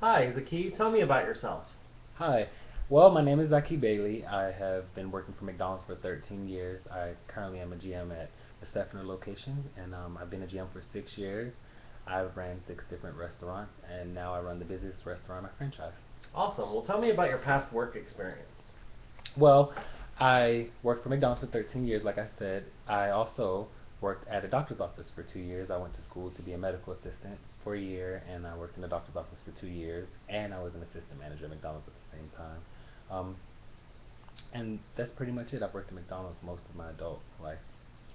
Hi, Zaki. Tell me about yourself. Hi. Well, my name is Zaki Bailey. I have been working for McDonald's for 13 years. I currently am a GM at the Steffner location, and I've been a GM for 6 years. I've ran 6 different restaurants, and now I run the busiest restaurant in my franchise. Awesome. Well, tell me about your past work experience. Well, I worked for McDonald's for 13 years, like I said. I also worked at a doctor's office for 2 years. I went to school to be a medical assistant for a year, and I worked in the doctor's office for 2 years, and I was an assistant manager at McDonald's at the same time. Um, and that's pretty much it. I've worked at McDonald's most of my adult life.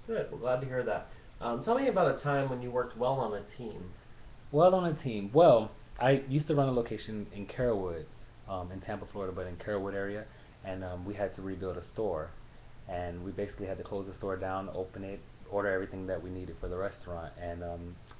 Good. We're glad to hear that. Tell me about a time when you worked well on a team. Well, on a team, well, I used to run a location in Carrollwood, in Tampa, Florida, but in Carrollwood area, and we had to rebuild a store, and we basically had to close the store down, open it, order everything that we needed for the restaurant, and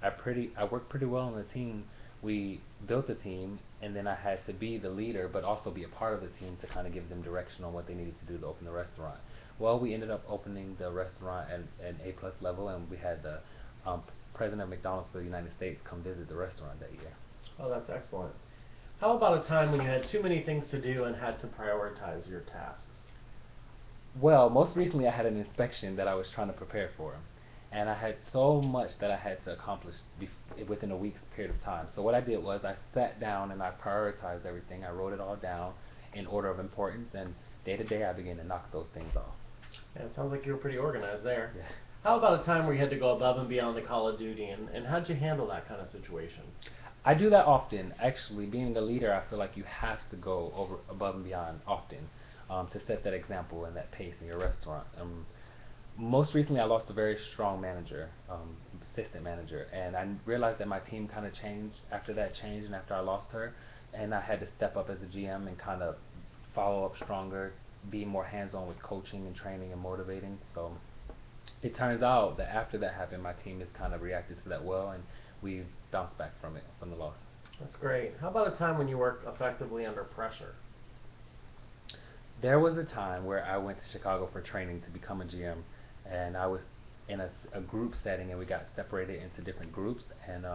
I worked pretty well on the team. We built the team, and then I had to be the leader, but also be a part of the team to kind of give them direction on what they needed to do to open the restaurant. Well, we ended up opening the restaurant at an A plus level, and we had the um, president of McDonald's for the United States come visit the restaurant that year. Oh, that's excellent. How about a time when you had too many things to do and had to prioritize your tasks? Well, most recently I had an inspection that I was trying to prepare for, and I had so much that I had to accomplish within a week's period of time. So what I did was I sat down and I prioritized everything. I wrote it all down in order of importance, and day to day I began to knock those things off. Yeah, it sounds like you were pretty organized there. Yeah. How about a time where you had to go above and beyond the call of duty, and how'd you handle that kind of situation? I do that often. Actually, being a leader, I feel like you have to go over above and beyond often to set that example and that pace in your restaurant. Most recently, I lost a very strong manager, assistant manager, and I realized that my team kind of changed after that change and after I lost her, and I had to step up as a GM and kind of follow up stronger, be more hands-on with coaching and training and motivating. So it turns out that after that happened, my team has kind of reacted to that well, and we've bounced back from it, from the loss. That's great. How about a time when you worked effectively under pressure? There was a time where I went to Chicago for training to become a GM, and I was in a group setting, and we got separated into different groups, and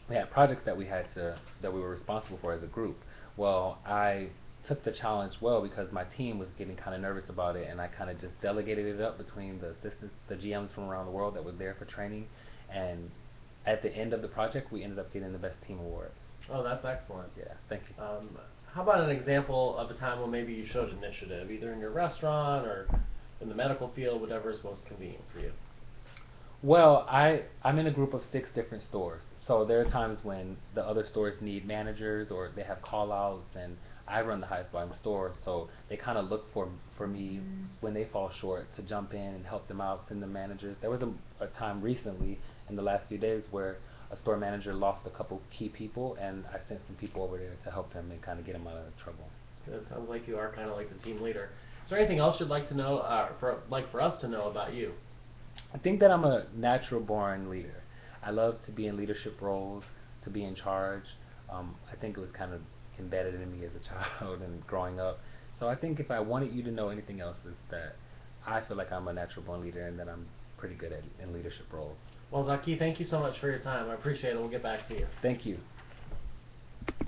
we had projects that we were responsible for as a group. Well, I took the challenge well because my team was getting kind of nervous about it, and I kind of just delegated it up between the assistants, the GMs from around the world that were there for training, and at the end of the project, we ended up getting the best team award. Oh, that's excellent. Yeah, thank you. How about an example of a time when maybe you showed initiative, either in your restaurant or in the medical field, whatever is most convenient for you? Well, I'm in a group of 6 different stores. So there are times when the other stores need managers or they have call outs, and I run the highest volume store, so they kind of look for me when they fall short to jump in and help them out, send them managers. There was a time recently in the last few days where a store manager lost a couple key people, and I sent some people over there to help him and kind of get him out of trouble. Good. Sounds like you are kind of like the team leader. Is there anything else you'd like to know, for us to know about you? I think that I'm a natural born leader. I love to be in leadership roles, to be in charge. I think it was kind of embedded in me as a child and growing up. So I think if I wanted you to know anything else, is that I feel like I'm a natural born leader and that I'm pretty good at in leadership roles. Well, Zaki, thank you so much for your time. I appreciate it. We'll get back to you. Thank you.